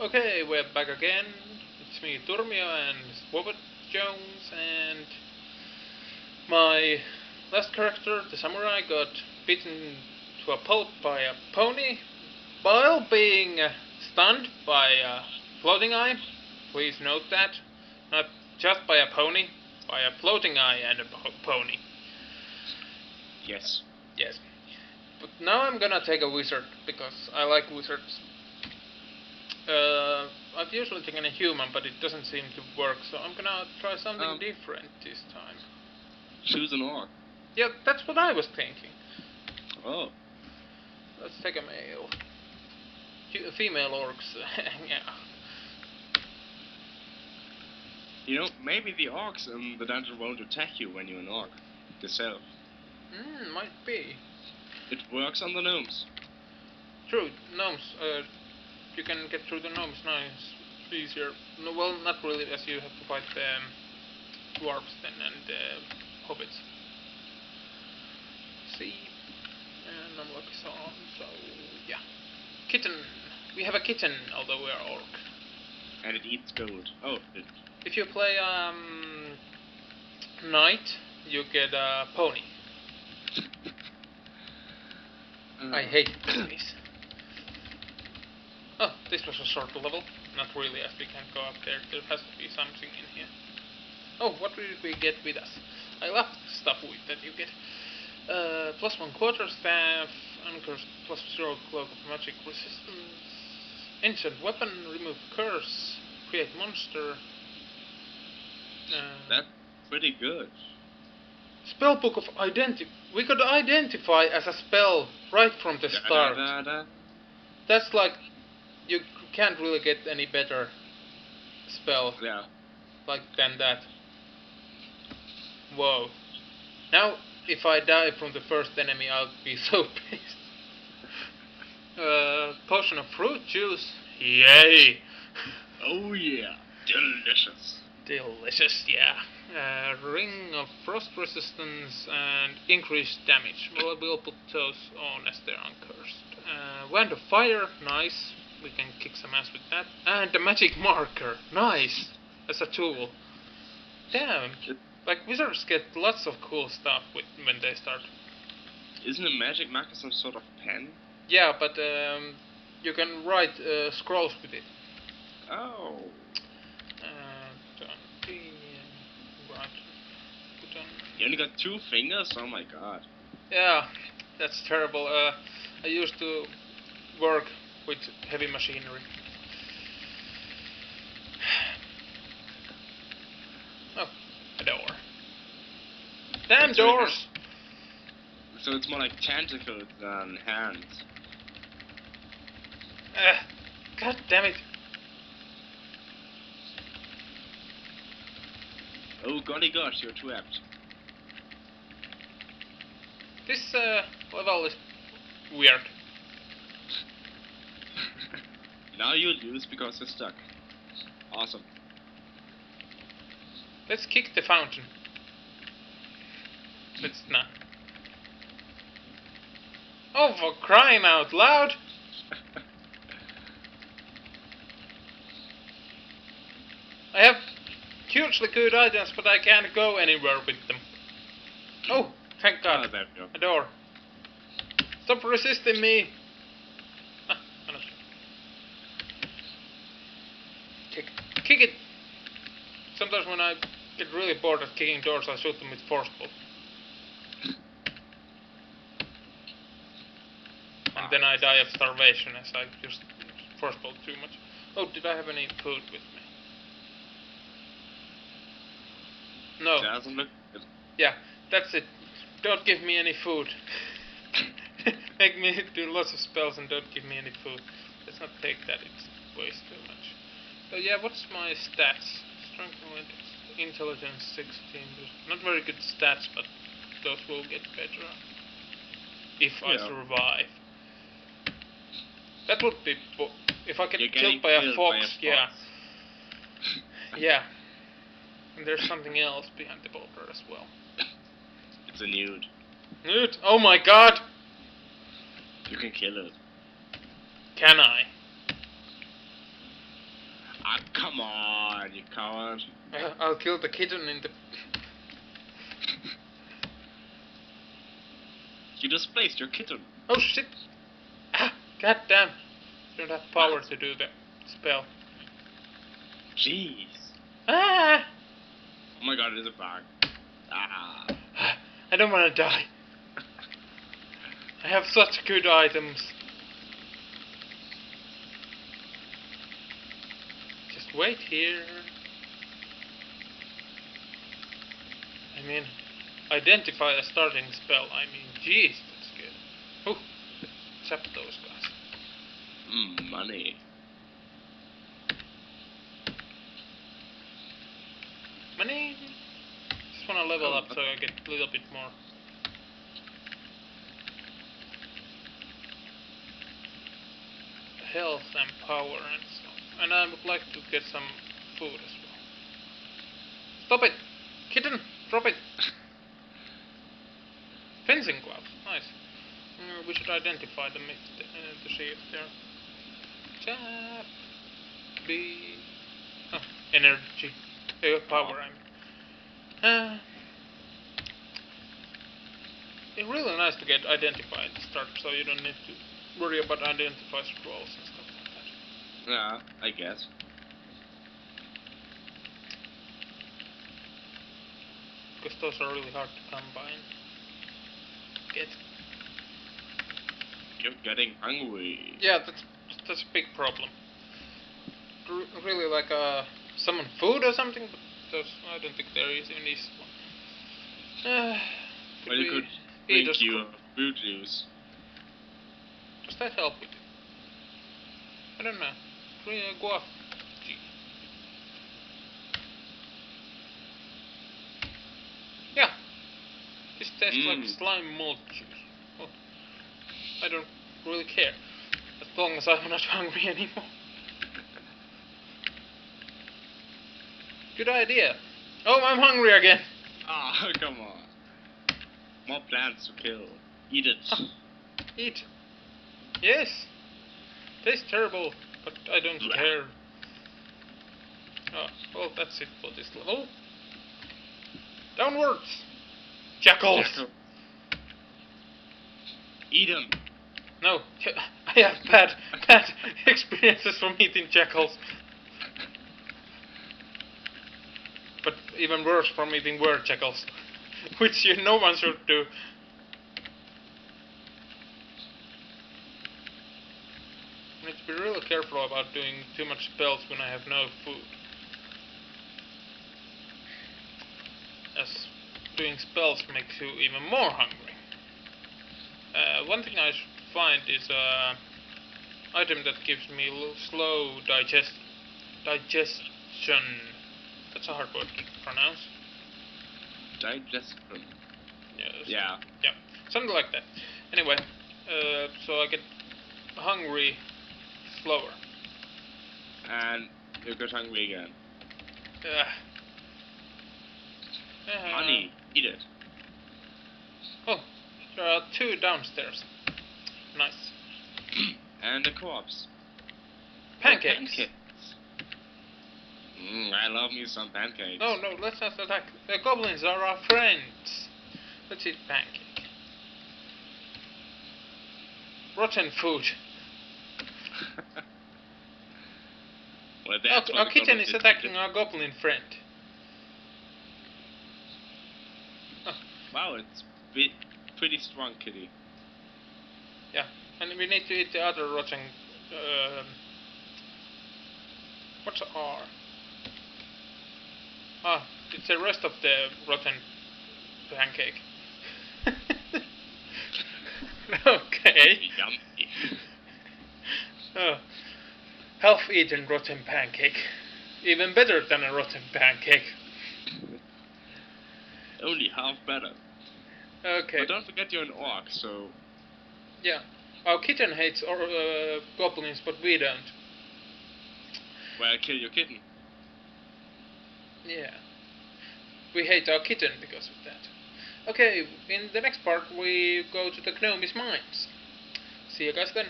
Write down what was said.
Okay, we're back again. It's me, Turmio, and ZwobotJones, and my last character, the samurai, got beaten to a pulp by a pony while being stunned by a floating eye. Please note that. Not just by a pony, by a floating eye and a pony. Yes. Yes. But now I'm gonna take a wizard, because I like wizards. I've usually taken a human, but it doesn't seem to work, so I'm gonna try something different this time. Choose an orc. Yeah, that's what I was thinking. Oh. Let's take a male. Female orcs, yeah. You know, maybe the orcs in the dungeon won't attack you when you're an orc. Yourself. Might be. It works on the gnomes. True, gnomes, you can get through the gnomes nice, easier. No, well, not really, as you have to fight the dwarves then and hobbits. See, and I'm lucky so yeah. Kitten. We have a kitten, although we are orc. And it eats gold. Oh, If you play knight, you get a pony. I hate ponies. Oh, this was a short level. Not really, as we can't go up there. There has to be something in here. Oh, what did we get with us? I love stuff that you get. +1 quarterstaff, uncursed +0 cloak of magic resistance, ancient weapon, remove curse, create monster. That's pretty good. Spellbook of identify. We could identify as a spell right from the start. That's like, you can't really get any better spell than that. Whoa. Now, if I die from the first enemy, I'll be so pissed. Potion of fruit juice. Yay! Oh yeah. Delicious. Delicious, yeah. Ring of frost resistance and increased damage. Well, we'll put those on as they're uncursed. Wand of fire, nice. We can kick some ass with that. And the magic marker, nice. As a tool. Damn. Like, wizards get lots of cool stuff when they start. Isn't a magic marker some sort of pen? Yeah, but you can write scrolls with it. Oh. You only got 2 fingers? Oh my god. Yeah, that's terrible. I used to work with heavy machinery. Oh, a door. Damn doors! So it's more like tentacles than hands. God damn it. Oh golly gosh, you're trapped. This level is weird. Now you lose because you're stuck. Awesome. Let's kick the fountain. Let's not. Oh, for crying out loud! I have hugely good items, but I can't go anywhere with them. Oh, thank God. Oh, there we go. A door. Stop resisting me! Kick it! Sometimes when I get really bored of kicking doors, I shoot them with forceful. And then I die of starvation as I just forceful too much. Oh, did I have any food with me? No. Doesn't look good. Yeah, that's it. Don't give me any food. Make me do lots of spells and don't give me any food. Let's not take that, it's waste too much. But yeah, what's my stats? Strength, intelligence 16. Not very good stats, but those will get better. If I survive. That would be... if I get killed by a fox, yeah. Yeah. And there's something else behind the boulder as well. It's a nude. Nude? Oh my god! You can kill it. Can I? Ah, come on, you coward. I'll kill the kitten in the... You displaced your kitten. Oh shit! Ah, goddamn! You don't have power to do the spell. Jeez. Ah! Oh my god, it is a bug. Ah. I don't want to die. I have such good items. Just wait here. I mean, identify a starting spell. I mean, jeez, that's good. Oh, zap those guys. Money. Money. Just want to level up so I get a little bit more. Health and power and stuff. And I would like to get some food as well. Stop it! Kitten! Drop it! Fencing gloves. Nice. We should identify them to see if they're... Tap. B... Oh, energy. Power, I mean. It's really nice to get identified at the start, so you don't need to worry about identify scrolls and stuff like that. Yeah, I guess. Because those are really hard to come by and get. You're getting hungry. Yeah, that's a big problem. Really like summon food or something, but those, I don't think there is an easy one. Well, you could drink your fruit juice. Does that help with it? I don't know. Guava. Yeah. This tastes like slime malt juice. Well, I don't really care. As long as I'm not hungry anymore. Good idea. Oh, I'm hungry again. Ah, come on. More plants to kill. Eat it. Eat. Yes. Tastes terrible, but I don't care. Oh, well, that's it for this level. Downwards. Jackals. Eat them. No, I have bad experiences from eating jackals. But even worse from eating were jackals, which no one should do. I need to be really careful about doing too much spells when I have no food. As doing spells makes you even more hungry. One thing I should find is an item that gives me slow digestion. That's a hard word to pronounce. Digestion. Yes. Yeah. Yeah. Something like that. Anyway, so I get hungry slower. And you get hungry again. Honey, eat it. Oh, there are 2 downstairs. Nice. And a corpse. Pancakes. I love me some pancakes. No, let's not attack. The goblins are our friends. Let's eat pancake. Rotten food. Well, our kitten is attacking our goblin friend. Oh. Wow, it's pretty strong, kitty. Yeah, and we need to eat the other rotten... what's R? Ah, it's the rest of the rotten pancake. Okay. Yummy. Oh. Half-eaten rotten pancake. Even better than a rotten pancake. Only half better. Okay. But don't forget you're an orc, so... Yeah. Our kitten hates goblins, but we don't. Well, kill your kitten. Yeah. We hate our kitten because of that. Okay, in the next part we go to the gnome's mines. See you guys then.